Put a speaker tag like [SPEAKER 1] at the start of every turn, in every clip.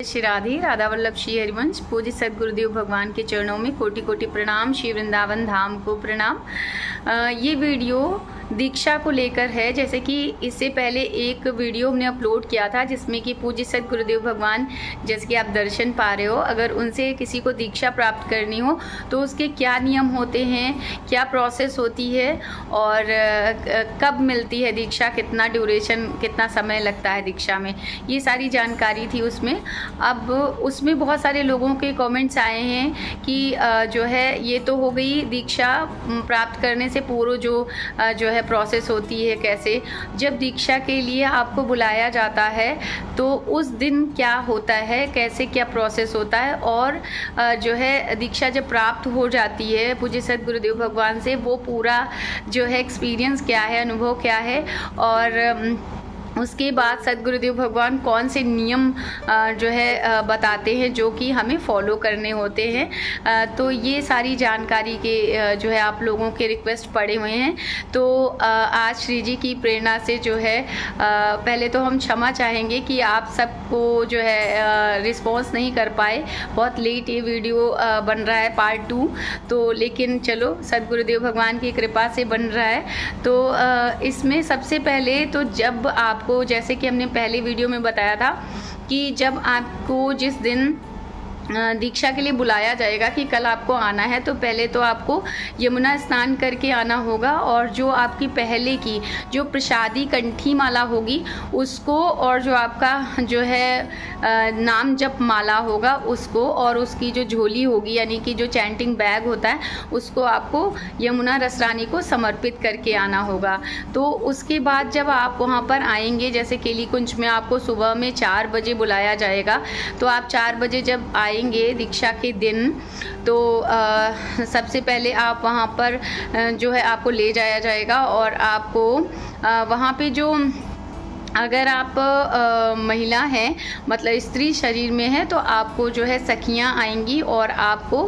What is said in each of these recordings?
[SPEAKER 1] श्री राधे राधा वल्लभ श्री हरिवंश पूज्य सदगुरुदेव भगवान के चरणों में कोटि कोटि प्रणाम। श्री वृंदावन धाम को प्रणाम। ये वीडियो दीक्षा को लेकर है। जैसे कि इससे पहले एक वीडियो हमने अपलोड किया था जिसमें कि पूज्य सदगुरुदेव भगवान, जैसे कि आप दर्शन पा रहे हो, अगर उनसे किसी को दीक्षा प्राप्त करनी हो तो उसके क्या नियम होते हैं, क्या प्रोसेस होती है और कब मिलती है दीक्षा, कितना ड्यूरेशन, कितना समय लगता है दीक्षा में, ये सारी जानकारी थी उसमें। अब उसमें बहुत सारे लोगों के कमेंट्स आए हैं कि जो है ये तो हो गई दीक्षा प्राप्त करने से पूर्व जो है प्रोसेस होती है, कैसे जब दीक्षा के लिए आपको बुलाया जाता है तो उस दिन क्या होता है, कैसे क्या प्रोसेस होता है, और जो है दीक्षा जब प्राप्त हो जाती है पूज्य सदगुरुदेव भगवान से, वो पूरा जो है एक्सपीरियंस क्या है, अनुभव क्या है, और उसके बाद सदगुरुदेव भगवान कौन से नियम जो है बताते हैं जो कि हमें फॉलो करने होते हैं। तो ये सारी जानकारी के जो है आप लोगों के रिक्वेस्ट पड़े हुए हैं। तो आज श्री जी की प्रेरणा से जो है पहले तो हम क्षमा चाहेंगे कि आप सबको जो है रिस्पॉन्स नहीं कर पाए, बहुत लेट ये वीडियो बन रहा है पार्ट 2, तो लेकिन चलो सदगुरुदेव भगवान की कृपा से बन रहा है। तो इसमें सबसे पहले तो जब आपको, जैसे कि हमने पहले वीडियो में बताया था कि जब आपको जिस दिन दीक्षा के लिए बुलाया जाएगा कि कल आपको आना है, तो पहले तो आपको यमुना स्नान करके आना होगा, और जो आपकी पहले की जो प्रसादी कंठी माला होगी उसको, और जो आपका जो है नाम जप माला होगा उसको, और उसकी जो झोली होगी यानी कि जो चैंटिंग बैग होता है उसको आपको यमुना रसरानी को समर्पित करके आना होगा। तो उसके बाद जब आप वहाँ पर आएंगे, जैसे केली कुंज में आपको सुबह में 4 बजे बुलाया जाएगा, तो आप 4 बजे जब आएंगे दीक्षा के दिन, तो सबसे पहले आप वहाँ पर जो है आपको ले जाया जाएगा, और आपको वहाँ पे जो, अगर आप महिला हैं, मतलब स्त्री शरीर में है, तो आपको जो है सखियाँ आएंगी और आपको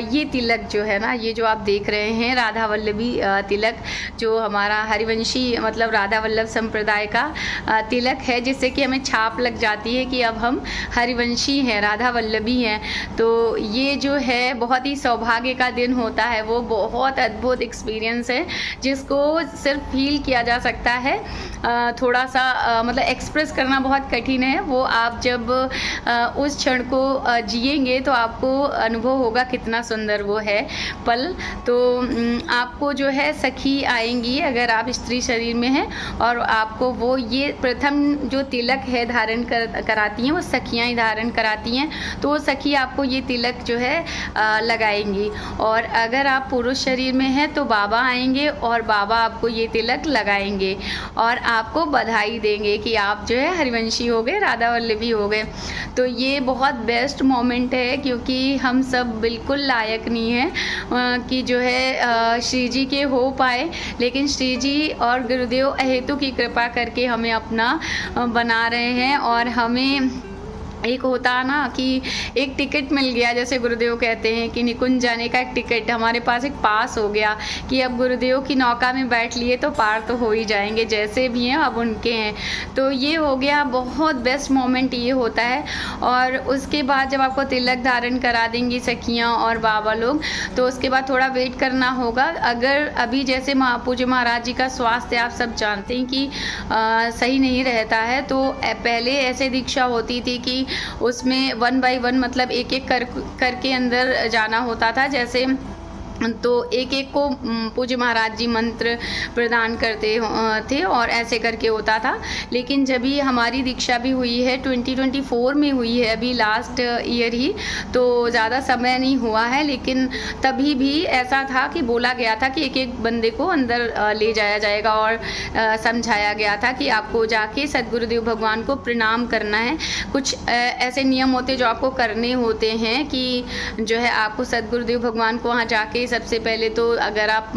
[SPEAKER 1] ये तिलक जो है ना, ये जो आप देख रहे हैं राधा वल्लभी तिलक, जो हमारा हरिवंशी मतलब राधा वल्लभ संप्रदाय का तिलक है, जिससे कि हमें छाप लग जाती है कि अब हम हरिवंशी हैं, राधा वल्लभी हैं। तो ये जो है बहुत ही सौभाग्य का दिन होता है, वो बहुत अद्भुत एक्सपीरियंस है जिसको सिर्फ फील किया जा सकता है, थोड़ा सा मतलब एक्सप्रेस करना बहुत कठिन है। वो आप जब उस क्षण को जिएंगे तो आपको अनुभव होगा कितना सुंदर वो है पल। तो आपको जो है सखी आएंगी अगर आप स्त्री शरीर में हैं, और आपको वो ये प्रथम जो तिलक है धारण कराती हैं, वो सखियाँ ही धारण कराती हैं। तो वो सखी आपको ये तिलक जो है लगाएंगी, और अगर आप पुरुष शरीर में हैं तो बाबा आएंगे और बाबा आपको ये तिलक लगाएंगे और आपको बधाई देंगे कि आप जो है हरिवंशी हो गए, राधा वल्लभी हो गए। तो ये बहुत बेस्ट मोमेंट है, क्योंकि हम सब बिल्कुल लायक नहीं हैं कि जो है श्री जी के हो पाए, लेकिन श्री जी और गुरुदेव अहेतु की कृपा करके हमें अपना बना रहे हैं। और हमें एक होता है ना कि एक टिकट मिल गया, जैसे गुरुदेव कहते हैं कि निकुंज जाने का एक टिकट, हमारे पास एक पास हो गया कि अब गुरुदेव की नौका में बैठ लिए तो पार तो हो ही जाएंगे, जैसे भी हैं अब उनके हैं। तो ये हो गया, बहुत बेस्ट मोमेंट ये होता है। और उसके बाद जब आपको तिलक धारण करा देंगी सखियाँ और बाबा लोग, तो उसके बाद थोड़ा वेट करना होगा। अगर अभी जैसे पूज्य महाराज जी का स्वास्थ्य आप सब जानते हैं कि सही नहीं रहता है, तो पहले ऐसे दीक्षा होती थी कि उसमें 1 बाय 1 मतलब एक एक करके अंदर जाना होता था, जैसे तो एक एक को पूज्य महाराज जी मंत्र प्रदान करते थे और ऐसे करके होता था। लेकिन जब भी हमारी दीक्षा भी हुई है 2024 में हुई है, अभी लास्ट ईयर ही, तो ज़्यादा समय नहीं हुआ है, लेकिन तभी भी ऐसा था कि बोला गया था कि एक एक बंदे को अंदर ले जाया जाएगा, और समझाया गया था कि आपको जाके सदगुरुदेव भगवान को प्रणाम करना है। कुछ ऐसे नियम होते जो आपको करने होते हैं कि जो है आपको सदगुरुदेव भगवान को वहाँ जाके सबसे पहले तो अगर आप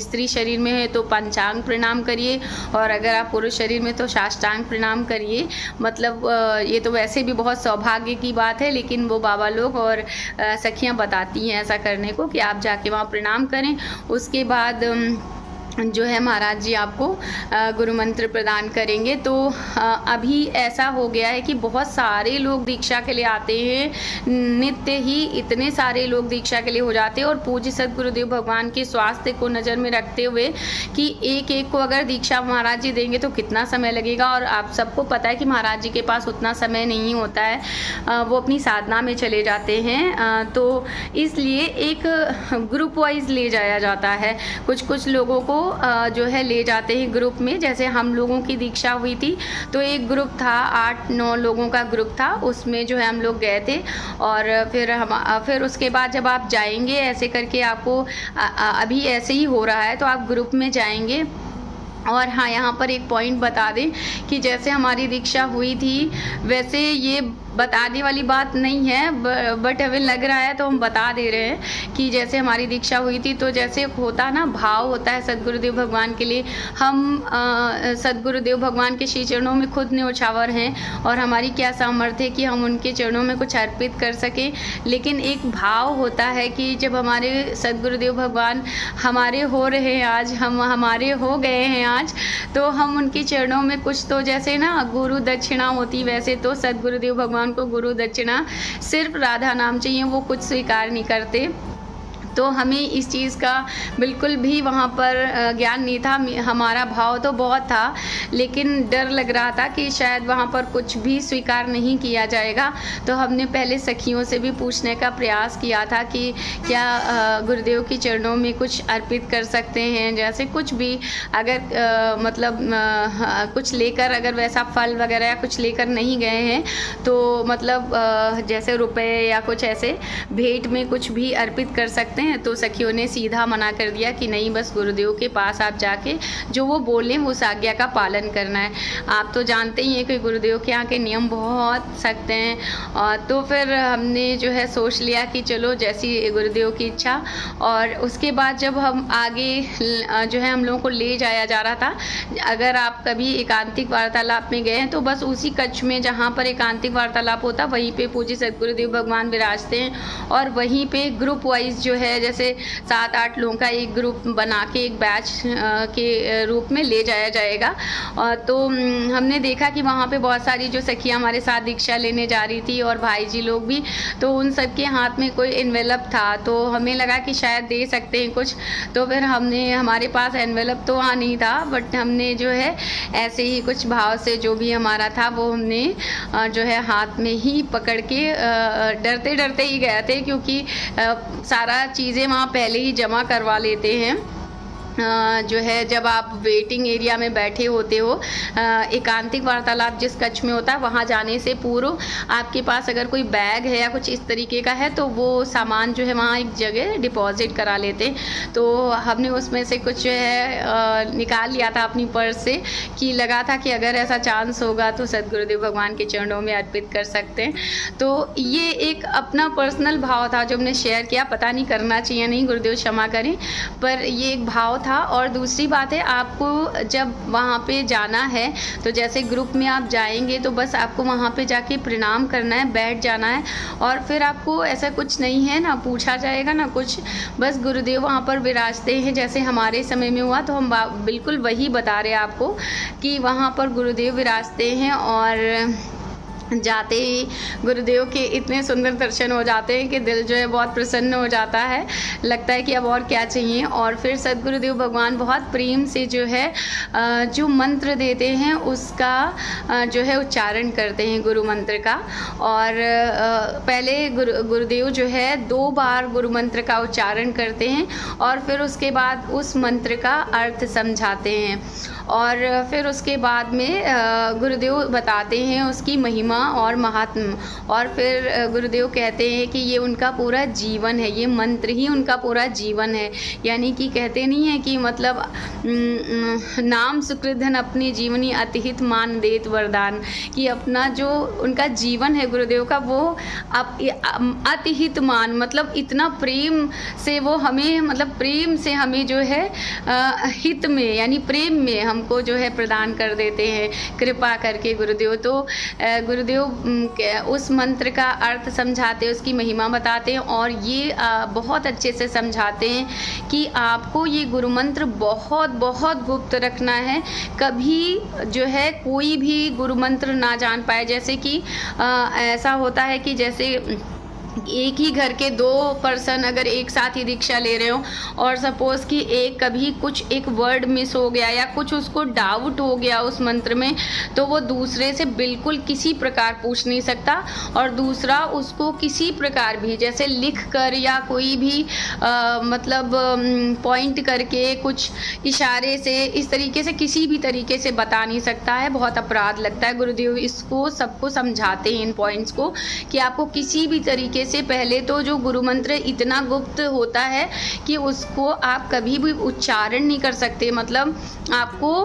[SPEAKER 1] स्त्री शरीर में है तो पंचांग प्रणाम करिए, और अगर आप पुरुष शरीर में तो साष्टांग प्रणाम करिए। मतलब ये तो वैसे भी बहुत सौभाग्य की बात है, लेकिन वो बाबा लोग और सखियाँ बताती हैं ऐसा करने को कि आप जाके वहाँ प्रणाम करें। उसके बाद जो है महाराज जी आपको गुरु मंत्र प्रदान करेंगे। तो अभी ऐसा हो गया है कि बहुत सारे लोग दीक्षा के लिए आते हैं, नित्य ही इतने सारे लोग दीक्षा के लिए हो जाते हैं। और पूज्य सद्गुरुदेव भगवान के स्वास्थ्य को नज़र में रखते हुए कि एक एक को अगर दीक्षा महाराज जी देंगे तो कितना समय लगेगा, और आप सबको पता है कि महाराज जी के पास उतना समय नहीं होता है, वो अपनी साधना में चले जाते हैं। तो इसलिए एक ग्रुप वाइज ले जाया जाता है, कुछ लोगों को जो है ले जाते हैं ग्रुप में। जैसे हम लोगों की दीक्षा हुई थी तो एक ग्रुप था, 8-9 लोगों का ग्रुप था, उसमें जो है हम लोग गए थे। और फिर उसके बाद जब आप जाएंगे ऐसे करके आपको अभी ऐसे ही हो रहा है तो आप ग्रुप में जाएंगे। और हाँ, यहाँ पर एक पॉइंट बता दें कि जैसे हमारी दीक्षा हुई थी वैसे ये बताने वाली बात नहीं है, बट हमें लग रहा है तो हम बता दे रहे हैं कि जैसे हमारी दीक्षा हुई थी तो जैसे होता ना, भाव होता है सद्गुरुदेव भगवान के लिए। हम सद्गुरुदेव भगवान के श्री चरणों में खुद न्योछावर हैं और हमारी क्या सामर्थ्य है कि हम उनके चरणों में कुछ अर्पित कर सकें। लेकिन एक भाव होता है कि जब हमारे सद्गुरुदेव भगवान हमारे हो रहे हैं, आज हम हमारे हो गए हैं आज, तो हम उनके चरणों में कुछ तो जैसे ना गुरु दक्षिणा होती, वैसे तो सद्गुरुदेव भगवान को गुरु दक्षिणा सिर्फ राधा नाम चाहिए, वो कुछ स्वीकार नहीं करते। तो हमें इस चीज़ का बिल्कुल भी वहाँ पर ज्ञान नहीं था। हमारा भाव तो बहुत था, लेकिन डर लग रहा था कि शायद वहाँ पर कुछ भी स्वीकार नहीं किया जाएगा। तो हमने पहले सखियों से भी पूछने का प्रयास किया था कि क्या गुरुदेव के चरणों में कुछ अर्पित कर सकते हैं, जैसे कुछ भी अगर मतलब कुछ लेकर, अगर वैसा फल वगैरह या कुछ लेकर नहीं गए हैं तो मतलब जैसे रुपए या कुछ ऐसे भेंट में कुछ भी अर्पित कर सकते हैं। तो सखियों ने सीधा मना कर दिया कि नहीं, बस गुरुदेव के पास आप जाके जो वो बोलें उस आज्ञा का पालन करना है। आप तो जानते ही हैं कि गुरुदेव के यहाँ के नियम बहुत सख्त हैं। तो फिर हमने जो है सोच लिया कि चलो जैसी गुरुदेव की इच्छा। और उसके बाद जब हम आगे जो है हम लोगों को ले जाया जा रहा था, अगर आप कभी एकांतिक वार्तालाप में गए हैं तो बस उसी कक्ष में जहाँ पर एकांतिक वार्तालाप होता वहीं पे पूज्य सद्गुरुदेव भगवान विराजते हैं। और वहीं पे ग्रुप वाइज जो है जैसे 7-8 लोगों का एक ग्रुप बना के एक बैच के रूप में ले जाया जाएगा। तो हमने देखा कि वहाँ पे बहुत सारी जो सखियाँ हमारे साथ दीक्षा लेने जा रही थी और भाई जी लोग भी, तो उन सब के हाथ में कोई एनवेलप था। तो हमें लगा कि शायद दे सकते हैं कुछ। तो फिर हमारे पास एनवेलप तो वहाँ नहीं था, बट हमने जो है ऐसे ही कुछ भाव से जो भी हमारा था वो हमने जो है हाथ में ही पकड़ के डरते डरते ही गए थे, क्योंकि सारा चीज़ें वहाँ पहले ही जमा करवा लेते हैं। जो है जब आप वेटिंग एरिया में बैठे होते हो, एकांतिक वार्तालाप जिस कक्ष में होता है वहाँ जाने से पूर्व आपके पास अगर कोई बैग है या कुछ इस तरीके का है तो वो सामान जो है वहाँ एक जगह डिपॉजिट करा लेते। तो हमने उसमें से कुछ जो है निकाल लिया था अपनी पर्स से, कि लगा था कि अगर ऐसा चांस होगा तो सद्गुरुदेव भगवान के चरणों में अर्पित कर सकते हैं। तो ये एक अपना पर्सनल भाव था जो हमने शेयर किया। पता नहीं करना चाहिए नहीं, गुरुदेव क्षमा करें, पर ये एक भाव था। और दूसरी बात है, आपको जब वहाँ पे जाना है तो जैसे ग्रुप में आप जाएंगे तो बस आपको वहाँ पे जाके प्रणाम करना है, बैठ जाना है। और फिर आपको ऐसा कुछ नहीं है ना पूछा जाएगा ना कुछ, बस गुरुदेव वहाँ पर विराजते हैं। जैसे हमारे समय में हुआ तो हम बिल्कुल वही बता रहे हैं आपको कि वहाँ पर गुरुदेव विराजते हैं। और जाते ही गुरुदेव के इतने सुंदर दर्शन हो जाते हैं कि दिल जो है बहुत प्रसन्न हो जाता है, लगता है कि अब और क्या चाहिए। और फिर सद्गुरुदेव भगवान बहुत प्रेम से जो है जो मंत्र देते हैं उसका जो है उच्चारण करते हैं, गुरु मंत्र का। और पहले गुरुदेव जो है 2 बार गुरु मंत्र का उच्चारण करते हैं और फिर उसके बाद उस मंत्र का अर्थ समझाते हैं। और फिर उसके बाद में गुरुदेव बताते हैं उसकी महिमा और महात्म। और फिर गुरुदेव कहते हैं कि ये उनका पूरा जीवन है, ये मंत्र ही उनका पूरा जीवन है। यानी कि कहते नहीं है कि मतलब नाम सुकृधन अपनी जीवनी अतिहित मान देत वरदान, कि अपना जो उनका जीवन है गुरुदेव का वो अतिहित मान, मतलब इतना प्रेम से वो हमें, मतलब प्रेम से हमें जो है हित में यानी प्रेम में हमको जो है प्रदान कर देते हैं कृपा करके गुरुदेव। तो गुरुदेव उस मंत्र का अर्थ समझाते हैं, उसकी महिमा बताते हैं और ये बहुत अच्छे से समझाते हैं कि आपको ये गुरु मंत्र बहुत बहुत गुप्त रखना है। कभी जो है कोई भी गुरु मंत्र ना जान पाए। जैसे कि ऐसा होता है कि जैसे एक ही घर के 2 पर्सन अगर एक साथ ही दीक्षा ले रहे हो और सपोज कि एक कभी कुछ एक वर्ड मिस हो गया या कुछ उसको डाउट हो गया उस मंत्र में, तो वो दूसरे से बिल्कुल किसी प्रकार पूछ नहीं सकता और दूसरा उसको किसी प्रकार भी जैसे लिख कर या कोई भी मतलब पॉइंट करके कुछ इशारे से इस तरीके से किसी भी तरीके से बता नहीं सकता है। बहुत अपराध लगता है। गुरुदेव इसको सबको समझाते हैं इन पॉइंट्स को कि आपको किसी भी तरीके से पहले तो जो गुरु मंत्र इतना गुप्त होता है कि उसको आप कभी भी उच्चारण नहीं कर सकते। मतलब आपको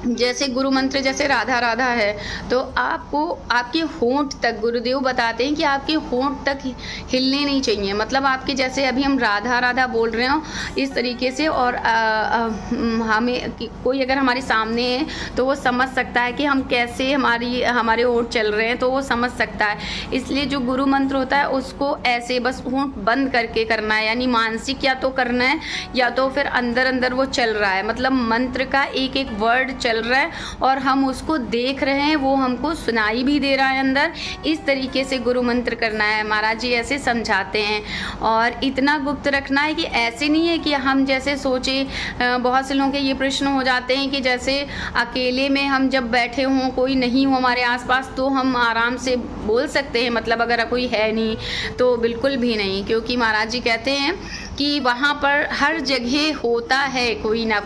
[SPEAKER 1] जैसे गुरु मंत्र जैसे राधा राधा है तो आपको आपके होंठ तक गुरुदेव बताते हैं कि आपके होंठ तक हिलने नहीं चाहिए। मतलब आपके जैसे अभी हम राधा राधा बोल रहे हो इस तरीके से और हमें कोई अगर हमारे सामने है तो वो समझ सकता है कि हम कैसे हमारे होंठ चल रहे हैं, तो वो समझ सकता है। इसलिए जो गुरु मंत्र होता है उसको ऐसे बस होंठ बंद करके करना है, यानी मानसिक या तो करना है या तो फिर अंदर अंदर वो चल रहा है। मतलब मंत्र का एक एक वर्ड चल रहा है और हम उसको देख रहे हैं, वो हमको सुनाई भी दे रहा है अंदर। इस तरीके से गुरु मंत्र करना है। महाराज जी ऐसे समझाते हैं और इतना गुप्त रखना है कि ऐसे नहीं है कि हम जैसे सोचे। बहुत से लोगों के ये प्रश्न हो जाते हैं कि जैसे अकेले में हम जब बैठे हों, कोई नहीं हो हमारे आसपास, तो हम आराम से बोल सकते हैं। मतलब अगर कोई है नहीं तो बिल्कुल भी नहीं, क्योंकि महाराज जी कहते हैं कि वहाँ पर हर जगह होता है कोई ना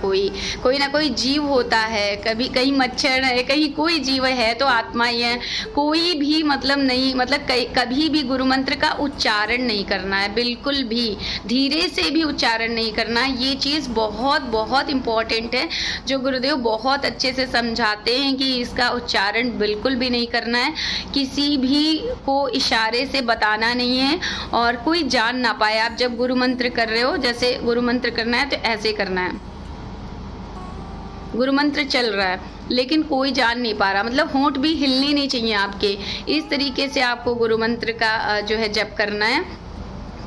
[SPEAKER 1] कोई जीव होता है। कभी कहीं मच्छर है, कहीं कोई जीव है तो आत्मा ही है। कोई भी मतलब नहीं, मतलब कभी भी गुरु मंत्र का उच्चारण नहीं करना है, बिल्कुल भी धीरे से भी उच्चारण नहीं करना है। ये चीज़ बहुत बहुत इम्पॉर्टेंट है जो गुरुदेव बहुत अच्छे से समझाते हैं कि इसका उच्चारण बिल्कुल भी नहीं करना है। किसी भी को इशारे से बताना नहीं है और कोई जान ना पाए। आप जब गुरु मंत्र कर रहे हो, जैसे गुरु मंत्र करना है तो ऐसे करना है। गुरु मंत्र चल रहा है लेकिन कोई जान नहीं पा रहा, मतलब होंठ भी हिलने नहीं चाहिए आपके। इस तरीके से आपको गुरु मंत्र का जो है जप करना है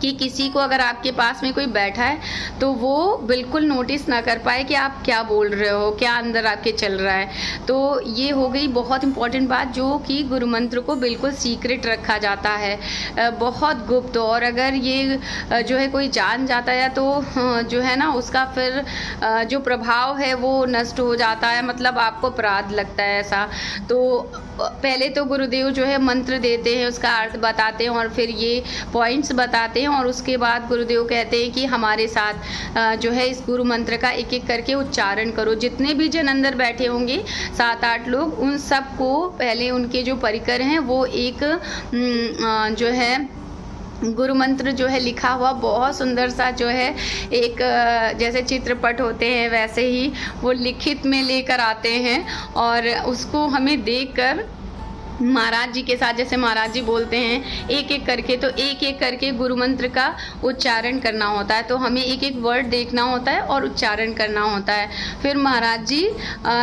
[SPEAKER 1] कि किसी को अगर आपके पास में कोई बैठा है तो वो बिल्कुल नोटिस ना कर पाए कि आप क्या बोल रहे हो, क्या अंदर आपके चल रहा है। तो ये हो गई बहुत इंपॉर्टेंट बात, जो कि गुरु मंत्र को बिल्कुल सीक्रेट रखा जाता है, बहुत गुप्त। और अगर ये जो है कोई जान जाता है तो जो है ना उसका फिर जो प्रभाव है वो नष्ट हो जाता है, मतलब आपको अपराध लगता है ऐसा। तो पहले तो गुरुदेव जो है मंत्र देते हैं, उसका अर्थ बताते हैं और फिर ये पॉइंट्स बताते हैं और उसके बाद गुरुदेव कहते हैं कि हमारे साथ जो है इस गुरु मंत्र का एक एक करके उच्चारण करो। जितने भी जन अंदर बैठे होंगे 7-8 लोग, उन सबको पहले उनके जो परिकर हैं वो एक जो है गुरु मंत्र जो है लिखा हुआ बहुत सुंदर सा जो है एक जैसे चित्रपट होते हैं वैसे ही वो लिखित में लेकर आते हैं और उसको हमें देखकर महाराज जी के साथ, जैसे महाराज जी बोलते हैं एक एक करके, तो एक एक करके गुरु मंत्र का उच्चारण करना होता है। तो हमें एक एक वर्ड देखना होता है और उच्चारण करना होता है। फिर महाराज जी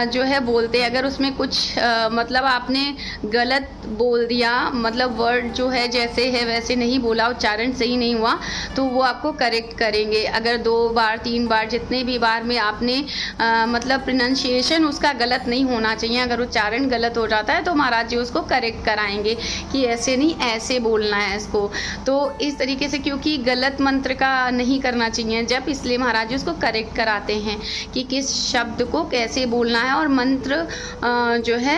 [SPEAKER 1] जो है बोलते हैं, अगर उसमें कुछ मतलब आपने गलत बोल दिया, मतलब वर्ड जो है जैसे है वैसे नहीं बोला, उच्चारण सही नहीं हुआ, तो वो आपको करेक्ट करेंगे। अगर 2 बार 3 बार जितने भी बार में आपने मतलब प्रोनाउंसिएशन उसका गलत नहीं होना चाहिए। अगर उच्चारण गलत हो जाता है तो महाराज जी उसको करेक्ट कराएंगे कि ऐसे नहीं ऐसे बोलना है इसको। तो इस तरीके से, क्योंकि गलत मंत्र का नहीं करना चाहिए जब, इसलिए महाराज जी उसको करेक्ट कराते हैं कि किस शब्द को कैसे बोलना है। और मंत्र जो है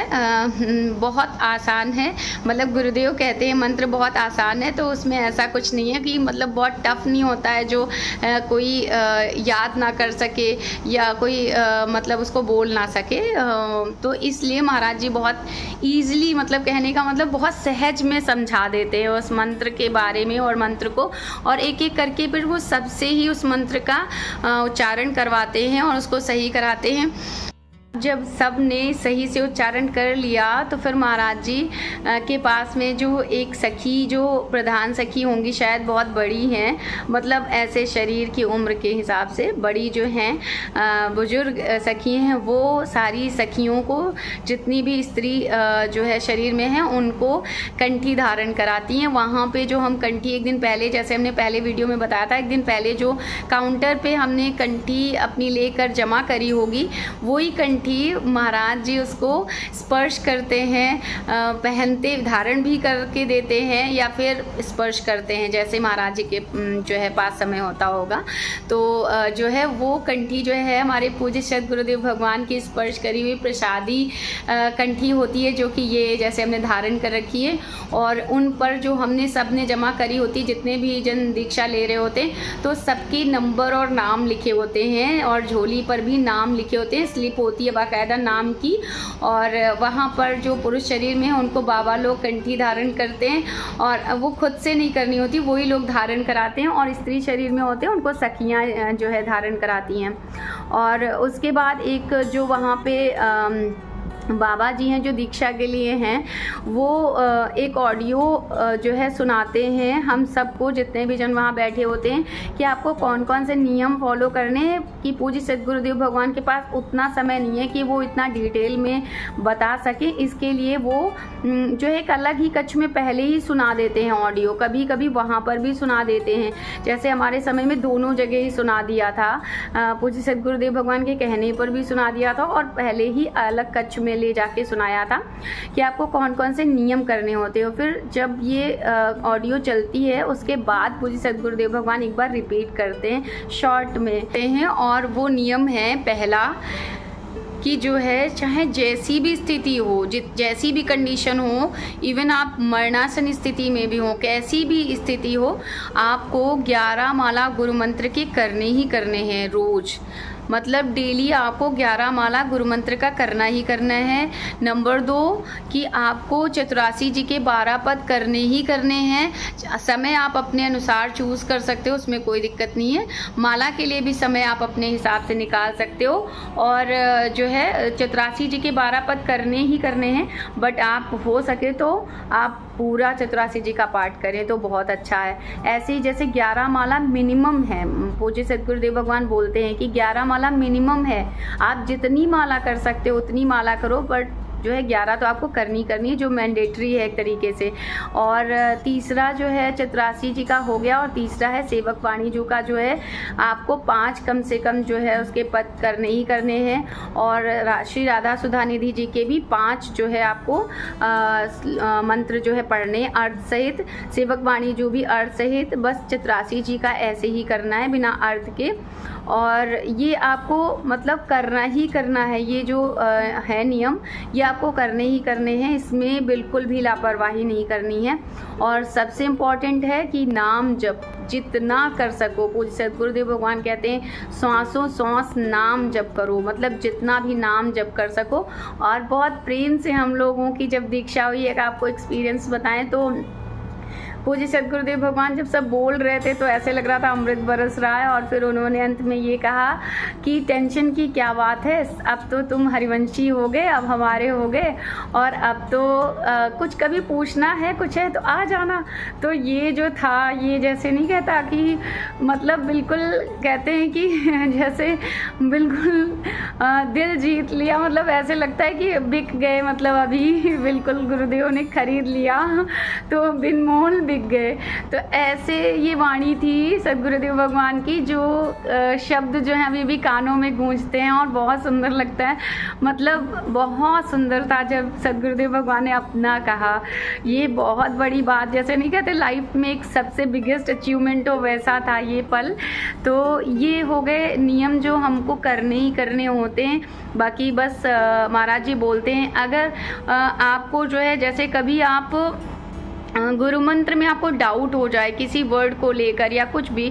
[SPEAKER 1] बहुत आसान है, मतलब गुरुदेव कहते हैं मंत्र बहुत आसान है, तो उसमें ऐसा कुछ नहीं है कि मतलब बहुत टफ नहीं होता है जो कोई याद ना कर सके या कोई मतलब उसको बोल ना सके। तो इसलिए महाराज जी बहुत ईजिली, मतलब कहने का मतलब बहुत सहज में समझा देते हैं उस मंत्र के बारे में और मंत्र को, और एक एक करके फिर वो सबसे ही उस मंत्र का उच्चारण करवाते हैं और उसको सही कराते हैं। जब सब ने सही से उच्चारण कर लिया तो फिर महाराज जी के पास में जो एक सखी, जो प्रधान सखी होंगी, शायद बहुत बड़ी हैं, मतलब ऐसे शरीर की उम्र के हिसाब से बड़ी जो हैं बुजुर्ग सखी हैं, वो सारी सखियों को, जितनी भी स्त्री जो है शरीर में हैं, उनको कंठी धारण कराती हैं। वहाँ पे जो हम कंठी एक दिन पहले, जैसे हमने पहले वीडियो में बताया था, एक दिन पहले जो काउंटर पे हमने कंठी अपनी लेकर जमा करी होगी, वही कंठी महाराज जी उसको स्पर्श करते हैं, पहनते, धारण भी करके देते हैं या फिर स्पर्श करते हैं, जैसे महाराज जी के जो है पास समय होता होगा। तो जो है वो कंठी जो है हमारे पूज्य सद्गुरुदेव भगवान की स्पर्श करी हुई प्रसादी कंठी होती है, जो कि ये जैसे हमने धारण कर रखी है, और उन पर जो हमने सबने जमा करी होती, जितने भी जन दीक्षा ले रहे होते हैं, तो सबके नंबर और नाम लिखे होते हैं, और झोली पर भी नाम लिखे होते हैं, स्लिप होती है बाकायदा नाम की। और वहाँ पर जो पुरुष शरीर में है उनको बाबा लोग कंठी धारण करते हैं, और वो खुद से नहीं करनी होती, वही लोग धारण कराते हैं, और स्त्री शरीर में होते हैं उनको सखियाँ जो है धारण कराती हैं। और उसके बाद एक जो वहाँ पे बाबा जी हैं जो दीक्षा के लिए हैं, वो एक ऑडियो जो है सुनाते हैं हम सबको, जितने भी जन वहाँ बैठे होते हैं, कि आपको कौन कौन से नियम फॉलो करने हैं। कि पूज्य सद्गुरुदेव भगवान के पास उतना समय नहीं है कि वो इतना डिटेल में बता सके, इसके लिए वो जो एक अलग ही कक्ष में पहले ही सुना देते हैं ऑडियो, कभी कभी वहाँ पर भी सुना देते हैं। जैसे हमारे समय में दोनों जगह ही सुना दिया था, पूज्य सद्गुरुदेव भगवान के कहने पर भी सुना दिया था, और पहले ही अलग कक्ष में ले जाके सुनाया था कि आपको कौन कौन से नियम करने होते हो। फिर जब ये ऑडियो चलती है उसके बाद पूज्य सद्गुरुदेव भगवान एक बार रिपीट करते हैं शॉर्ट में हैं, और वो नियम है पहला कि जो है चाहे जैसी भी स्थिति हो, जैसी भी कंडीशन हो, इवन आप मरणासन स्थिति में भी हो, कैसी भी स्थिति हो, आपको 11 माला गुरु मंत्र के करने ही करने हैं रोज़। मतलब डेली आपको 11 माला गुरु मंत्र का करना ही करना है। नंबर 2 कि आपको चतुरासी जी के 12 पद करने ही करने हैं। समय आप अपने अनुसार चूज़ कर सकते हो, उसमें कोई दिक्कत नहीं है। माला के लिए भी समय आप अपने हिसाब से निकाल सकते हो, और जो है चतुरासी जी के 12 पद करने ही करने हैं। बट आप हो सके तो आप पूरा चतुरासी जी का पाठ करें तो बहुत अच्छा है। ऐसे ही जैसे 11 माला मिनिमम है, पूज्य सद्गुरुदेव भगवान बोलते हैं कि 11 माला मिनिमम है, आप जितनी माला कर सकते हो उतनी माला करो, बट जो है 11 तो आपको करनी है, जो मैंडेटरी है एक तरीके से। और तीसरा जो है चतुरासी जी का हो गया, और तीसरा है सेवक वाणी जी का, जो है आपको 5 कम से कम जो है उसके पद करने ही करने हैं। और श्री राधा सुधा निधि जी के भी 5 जो है आपको मंत्र जो है पढ़ने अर्थ सहित, सेवक वाणी जो भी अर्थ सहित, बस चतुरासी जी का ऐसे ही करना है बिना अर्थ के। और ये आपको मतलब करना ही करना है, ये जो है नियम, ये आपको करने ही करने हैं, इसमें बिल्कुल भी लापरवाही नहीं करनी है। और सबसे इम्पॉर्टेंट है कि नाम जप जितना कर सको, पूज्य सद्गुरुदेव भगवान कहते हैं श्वासों श्वास नाम जप करो, मतलब जितना भी नाम जप कर सको। और बहुत प्रेम से हम लोगों की जब दीक्षा हुई, एक आपको एक्सपीरियंस बताएं तो पूज्य सद्गुरुदेव भगवान जब सब बोल रहे थे तो ऐसे लग रहा था अमृत बरस रहा है। और फिर उन्होंने अंत में ये कहा कि टेंशन की क्या बात है, अब तो तुम हरिवंशी हो गए, अब हमारे हो गए, और अब तो कुछ कभी पूछना है कुछ है तो आ जाना। तो ये जो था, ये जैसे नहीं कहता कि मतलब बिल्कुल कहते हैं कि जैसे बिल्कुल दिल जीत लिया, मतलब ऐसे लगता है कि बिक गए, मतलब अभी बिल्कुल गुरुदेव ने खरीद लिया तो बिन मोल बिक गए। तो ऐसे ये वाणी थी सद्गुरुदेव भगवान की, जो शब्द जो है अभी भी कानों में गूंजते हैं और बहुत सुंदर लगता है। मतलब बहुत सुंदर था जब सद्गुरुदेव भगवान ने अपना कहा। ये बहुत बड़ी बात, जैसे नहीं कहते लाइफ में एक सबसे बिगेस्ट अचीवमेंट हो, वैसा था ये पल। तो ये हो गए नियम जो हमको करने ही करने होते हैं। बाकी बस महाराज जी बोलते हैं, अगर आपको जो है जैसे कभी आप गुरु मंत्र में आपको डाउट हो जाए किसी वर्ड को लेकर या कुछ भी,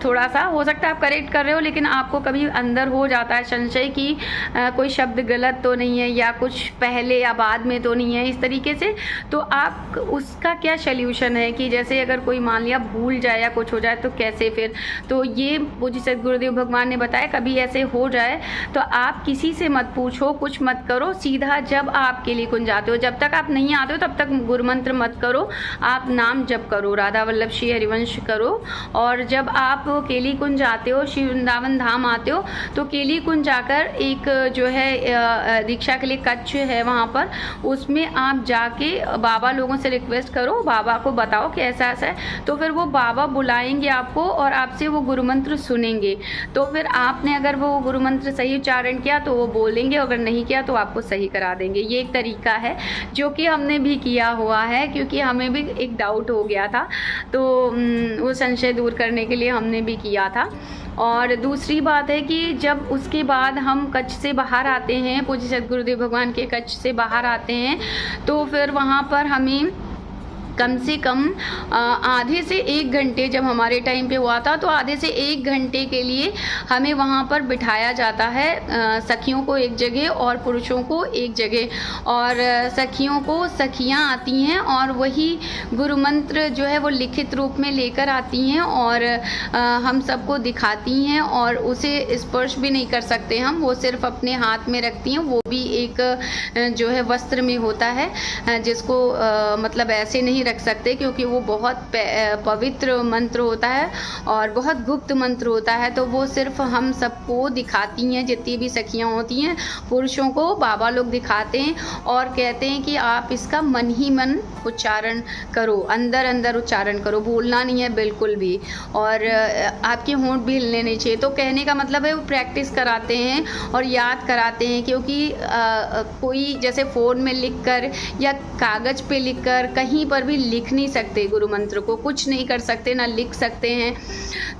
[SPEAKER 1] थोड़ा सा हो सकता है आप करेक्ट कर रहे हो लेकिन आपको कभी अंदर हो जाता है संशय कि कोई शब्द गलत तो नहीं है या कुछ पहले या बाद में तो नहीं है, इस तरीके से, तो आप उसका क्या सल्यूशन है कि जैसे अगर कोई मान लिया भूल जाए या कुछ हो जाए तो कैसे फिर, तो ये पूज्य सद्गुरुदेव भगवान ने बताया कभी ऐसे हो जाए तो आप किसी से मत पूछो, कुछ मत करो, सीधा जब आप केली कुंज जाते हो, जब तक आप नहीं आते हो तब तक गुरु मंत्र मत करो, आप नाम जप करो, राधा वल्लभ श्री हरिवंश करो। और जब आप केली कुंज आते हो, श्री वृंदावन धाम आते हो, तो केली कुंज जाकर एक जो है दीक्षा के लिए कच्छ है वहाँ पर, उसमें आप जाके बाबा लोगों से रिक्वेस्ट करो, बाबा को बताओ कि ऐसा ऐसा है, तो फिर वो बाबा बुलाएंगे आपको और आपसे वो गुरु मंत्र सुनेंगे। तो फिर आपने अगर वो गुरु मंत्र सही उच्चारण किया तो वो बोलेंगे, अगर नहीं किया तो आपको सही करा देंगे। ये एक तरीका है जो कि हमने भी किया हुआ है, क्योंकि हमें भी एक डाउट हो गया था, तो वो संशय दूर करने के लिए हमने भी किया था। और दूसरी बात है कि जब उसके बाद हम कच्छ से बाहर आते हैं, पूज्य सद्गुरुदेव भगवान के कच्छ से बाहर आते हैं, तो फिर वहाँ पर हमें कम से कम आधे से 1 घंटे, जब हमारे टाइम पे हुआ था तो आधे से 1 घंटे के लिए हमें वहाँ पर बिठाया जाता है, सखियों को एक जगह और पुरुषों को एक जगह। और सखियों को सखियाँ आती हैं और वही गुरु मंत्र जो है वो लिखित रूप में लेकर आती हैं और हम सबको दिखाती हैं, और उसे स्पर्श भी नहीं कर सकते हम, वो सिर्फ अपने हाथ में रखती हैं, वो भी एक जो है वस्त्र में होता है, जिसको मतलब ऐसे नहीं रख सकते क्योंकि वो बहुत पवित्र मंत्र होता है और बहुत गुप्त मंत्र होता है। तो वो सिर्फ हम सबको दिखाती हैं, जितनी भी सखियाँ होती हैं, पुरुषों को बाबा लोग दिखाते हैं और कहते हैं कि आप इसका मन ही मन उच्चारण करो, अंदर अंदर उच्चारण करो, भूलना नहीं है बिल्कुल भी, और आपके होंठ भी हिलने नहीं चाहिए। तो कहने का मतलब है वो प्रैक्टिस कराते हैं और याद कराते हैं, क्योंकि कोई जैसे फ़ोन में लिख कर या कागज़ पे लिख कर कहीं पर भी लिख नहीं सकते, गुरु मंत्र को कुछ नहीं कर सकते, ना लिख सकते हैं,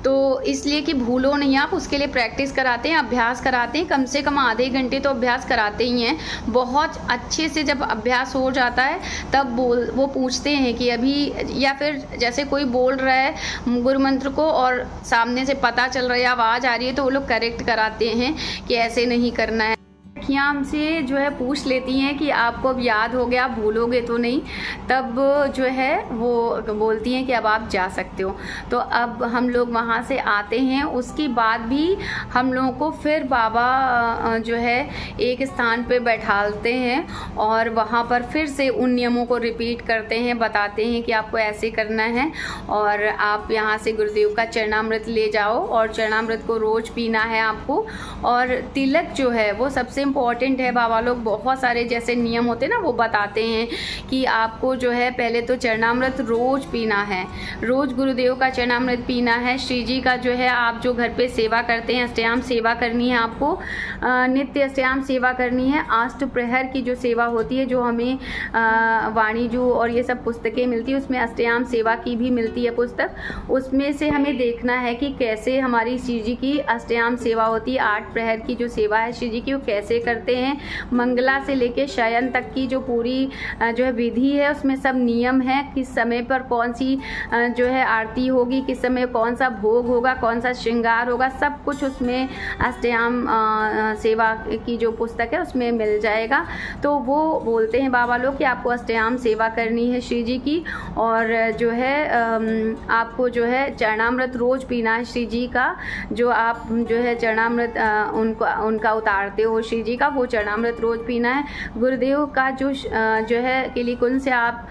[SPEAKER 1] तो इसलिए कि भूलो नहीं आप, उसके लिए प्रैक्टिस कराते हैं, अभ्यास कराते हैं, कम से कम आधे घंटे तो अभ्यास कराते ही हैं। बहुत अच्छे से जब अभ्यास हो जाता है तब वो पूछते हैं कि अभी, या फिर जैसे कोई बोल रहा है गुरु मंत्र को और सामने से पता चल रहा है, आवाज़ आ रही है, तो वो लोग करेक्ट कराते हैं कि ऐसे नहीं करना है। सखियाँ हमसे जो है पूछ लेती हैं कि आपको अब याद हो गया, आप भूलोगे तो नहीं, तब जो है वो बोलती हैं कि अब आप जा सकते हो। तो अब हम लोग वहाँ से आते हैं, उसके बाद भी हम लोगों को फिर बाबा जो है एक स्थान पे बैठालते हैं और वहाँ पर फिर से उन नियमों को रिपीट करते हैं, बताते हैं कि आपको ऐसे करना है और आप यहाँ से गुरुदेव का चरणामृत ले जाओ और चरणामृत को रोज़ पीना है आपको। और तिलक जो है वो सबसे इम्पॉर्टेंट है। बाबा लोग बहुत सारे जैसे नियम होते हैं ना, वो बताते हैं कि आपको जो है पहले तो चरणामृत रोज़ पीना है, रोज़ गुरुदेव का चरणामृत पीना है। श्री जी का जो है आप जो घर पे सेवा करते हैं, अष्टयाम सेवा करनी है आपको, नित्य अष्टयाम सेवा करनी है। अष्ट प्रहर की जो सेवा होती है, जो हमें वाणीजू और ये सब पुस्तकें मिलती है, उसमें अष्टयाम सेवा की भी मिलती है पुस्तक, उसमें से हमें देखना है कि कैसे हमारी श्री जी की अष्टयाम सेवा होती है। 8 प्रहर की जो सेवा है श्री जी की, वो कैसे करते हैं, मंगला से लेके शयन तक की जो पूरी जो है विधि है, उसमें सब नियम है, किस समय पर कौन सी जो है आरती होगी, किस समय कौन सा भोग होगा, कौन सा श्रृंगार होगा, सब कुछ उसमें अष्टयाम सेवा की जो पुस्तक है उसमें मिल जाएगा। तो वो बोलते हैं बाबा लोग कि आपको अष्टयाम सेवा करनी है श्री जी की, और जो है आपको जो है चरणामृत रोज़ पीना है श्री जी का, जो आप जो है चरणामृत उनका उतारते हो श्री जी का, वो चरणामृत रोज़ पीना है। गुरुदेव का जो है केली कुंज से आप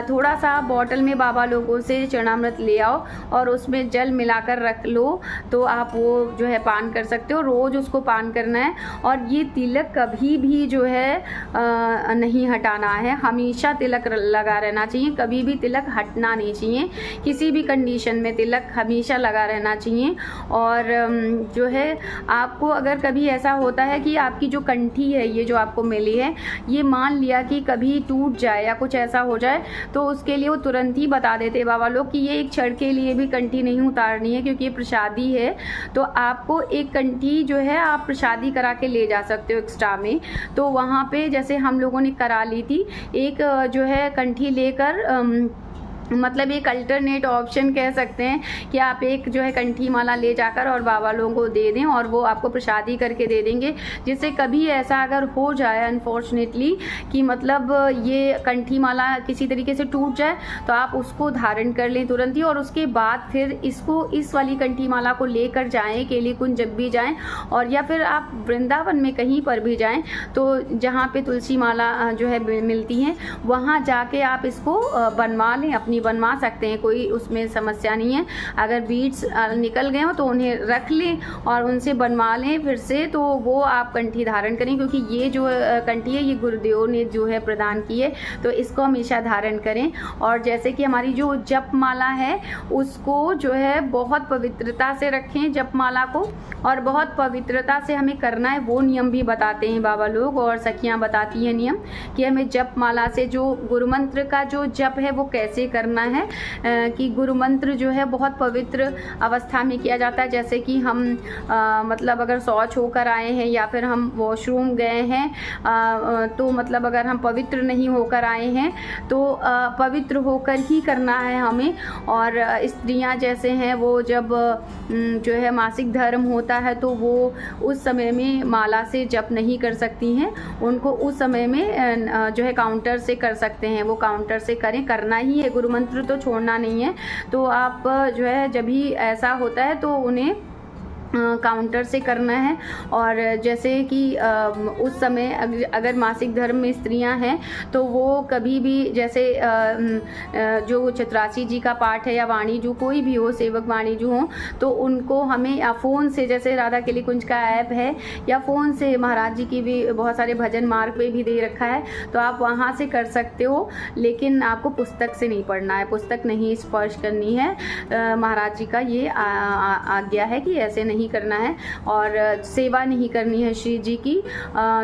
[SPEAKER 1] थोड़ा सा बॉटल में बाबा लोगों से चरणामृत ले आओ और उसमें जल मिलाकर रख लो, तो आप वो जो है पान कर सकते हो, रोज़ उसको पान करना है। और ये तिलक कभी भी जो है नहीं हटाना है, हमेशा तिलक लगा रहना चाहिए, कभी भी तिलक हटना नहीं चाहिए, किसी भी कंडीशन में तिलक हमेशा लगा रहना चाहिए। और जो है आपको अगर कभी ऐसा होता है कि आपकी जो कंठी है ये जो आपको मिली है, ये मान लिया कि कभी टूट जाए या कुछ ऐसा हो जाए तो उसके लिए वो तुरंत ही बता देते हैं बाबा लोग कि ये एक क्षण के लिए भी कंठी नहीं उतारनी है, क्योंकि ये प्रसादी है। तो आपको एक कंठी जो है आप प्रसादी करा के ले जा सकते हो एक्स्ट्रा में। तो वहाँ पे जैसे हम लोगों ने करा ली थी, एक जो है कंठी लेकर मतलब एक अल्टरनेट ऑप्शन कह सकते हैं कि आप एक जो है कंठी माला ले जाकर और बाबा लोगों को दे दें और वो आपको प्रसादी करके दे देंगे, जिससे कभी ऐसा अगर हो जाए अनफॉर्चुनेटली कि मतलब ये कंठी माला किसी तरीके से टूट जाए तो आप उसको धारण कर लें तुरंत ही, और उसके बाद फिर इसको इस वाली कंठी माला को लेकर जाएं केली कुंज जब भी जाएं, और या फिर आप वृंदावन में कहीं पर भी जाएं तो जहाँ पे तुलसी माला जो है मिलती हैं वहाँ जाके आप इसको बनवा लें, अपनी बनवा सकते हैं, कोई उसमें समस्या नहीं है। अगर बीड्स निकल गए हो तो उन्हें रख लें और उनसे बनवा लें फिर से, तो वो आप कंठी धारण करें, क्योंकि ये जो कंठी है ये गुरुदेव ने जो है प्रदान की है, तो इसको हमेशा धारण करें। और जैसे कि हमारी जो जप माला है उसको जो है बहुत पवित्रता से रखें जप माला को, और बहुत पवित्रता से हमें करना है, वो नियम भी बताते हैं बाबा लोग और सखियाँ बताती हैं नियम कि हमें जप माला से जो गुरु मंत्र का जो जप है वो कैसे करना है। कि गुरु मंत्र जो है बहुत पवित्र अवस्था में किया जाता है, जैसे कि हम मतलब अगर शौच होकर आए हैं या फिर हम वॉशरूम गए हैं तो मतलब अगर हम पवित्र नहीं होकर आए हैं तो पवित्र होकर ही करना है हमें। और स्त्रियां जैसे हैं वो जब जो है मासिक धर्म होता है तो वो उस समय में माला से जप नहीं कर सकती हैं, उनको उस समय में जो है काउंटर से कर सकते हैं, वो काउंटर से करें, करना ही है, गुरु मंत्र तो छोड़ना नहीं है। तो आप जो है जब भी ऐसा होता है तो उन्हें काउंटर से करना है। और जैसे कि उस समय अगर मासिक धर्म में स्त्रियां हैं तो वो कभी भी जैसे जो चतुरासी जी का पाठ है या वाणीजू कोई भी हो, सेवक वाणीजू हो, तो उनको हमें या फ़ोन से, जैसे राधा केली कुंज का ऐप है या फ़ोन से महाराज जी की भी बहुत सारे भजन मार्ग पे भी दे रखा है, तो आप वहाँ से कर सकते हो, लेकिन आपको पुस्तक से नहीं पढ़ना है, पुस्तक नहीं स्पर्श करनी है। महाराज जी का ये आज्ञा है कि ऐसे नहीं करना है, और सेवा नहीं करनी है श्री जी की।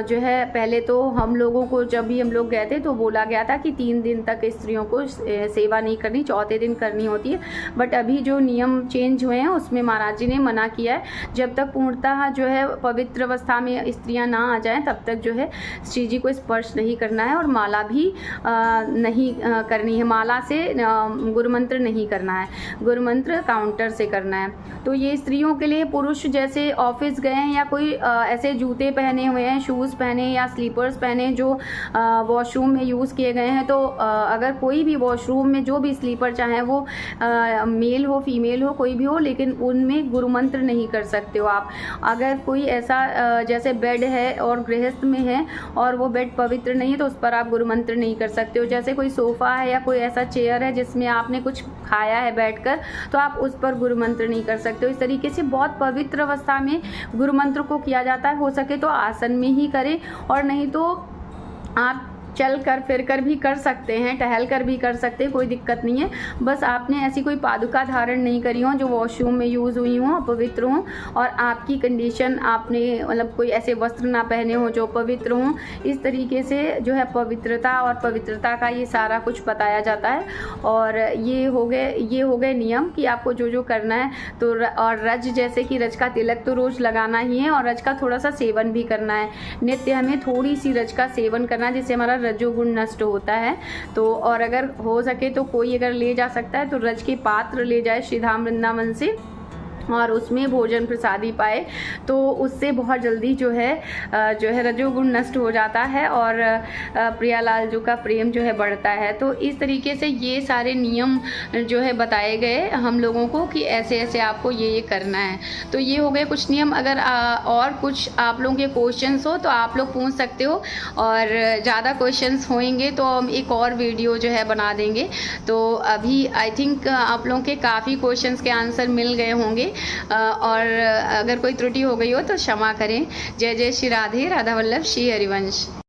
[SPEAKER 1] जो है पहले तो हम लोगों को जब भी हम लोग गए थे तो बोला गया था कि 3 दिन तक स्त्रियों को सेवा नहीं करनी, चौथे दिन करनी होती है। बट अभी जो नियम चेंज हुए हैं उसमें महाराज जी ने मना किया है, जब तक पूर्णतः जो है पवित्र अवस्था में स्त्रियां ना आ जाएं तब तक जो है श्री जी को स्पर्श नहीं करना है, और माला भी नहीं करनी है, माला से गुरु मंत्र नहीं करना है, गुरु मंत्र काउंटर से करना है। तो ये स्त्रियों के लिए, पुरुष जैसे ऑफिस गए हैं या कोई ऐसे जूते पहने हुए हैं, शूज़ पहने या स्लीपर्स पहने जो वॉशरूम में यूज़ किए गए हैं, तो अगर कोई भी वॉशरूम में जो भी स्लीपर चाहे वो मेल हो फीमेल हो कोई भी हो, लेकिन उनमें गुरु मंत्र नहीं कर सकते हो आप। अगर कोई ऐसा जैसे बेड है और गृहस्थ में है और वो बेड पवित्र नहीं है तो उस पर आप गुरु मंत्र नहीं कर सकते हो। जैसे कोई सोफ़ा है या कोई ऐसा चेयर है जिसमें आपने कुछ खाया है बैठकर, तो आप उस पर गुरु मंत्र नहीं कर सकते हो। इस तरीके से बहुत पवित्र अवस्था में गुरु मंत्र को किया जाता है। हो सके तो आसन में ही करें, और नहीं तो आप चल कर फिर कर भी कर सकते हैं, टहल कर भी कर सकते हैं, कोई दिक्कत नहीं है। बस आपने ऐसी कोई पादुका धारण नहीं करी हो जो वॉशरूम में यूज़ हुई हो, अपवित्र हो, और आपकी कंडीशन आपने मतलब कोई ऐसे वस्त्र ना पहने हो जो पवित्र हों। इस तरीके से जो है पवित्रता और पवित्रता का ये सारा कुछ बताया जाता है। और ये हो गए नियम कि आपको जो जो करना है। तो और रज, जैसे कि रज का तिलक तो रोज़ लगाना ही है, और रज का थोड़ा सा सेवन भी करना है। नित्य हमें थोड़ी सी रज का सेवन करना है जिससे हमारा रजोगुण नष्ट होता है। तो और अगर हो सके तो कोई अगर ले जा सकता है तो रज के पात्र ले जाए श्रीधाम वृंदावन से, और उसमें भोजन प्रसादी पाए, तो उससे बहुत जल्दी जो है रजोगुण नष्ट हो जाता है और प्रियालाल जी का प्रेम जो है बढ़ता है। तो इस तरीके से ये सारे नियम जो है बताए गए हम लोगों को कि ऐसे ऐसे आपको ये करना है। तो ये हो गए कुछ नियम। अगर और कुछ आप लोगों के क्वेश्चंस हो तो आप लोग पूछ सकते हो, और ज़्यादा क्वेश्चंस होंगे तो हम एक और वीडियो जो है बना देंगे। तो अभी आई थिंक आप लोगों के काफ़ी क्वेश्चंस के आंसर मिल गए होंगे, और अगर कोई त्रुटि हो गई हो तो क्षमा करें। जय जय श्री राधे, राधा वल्लभ श्री हरिवंश।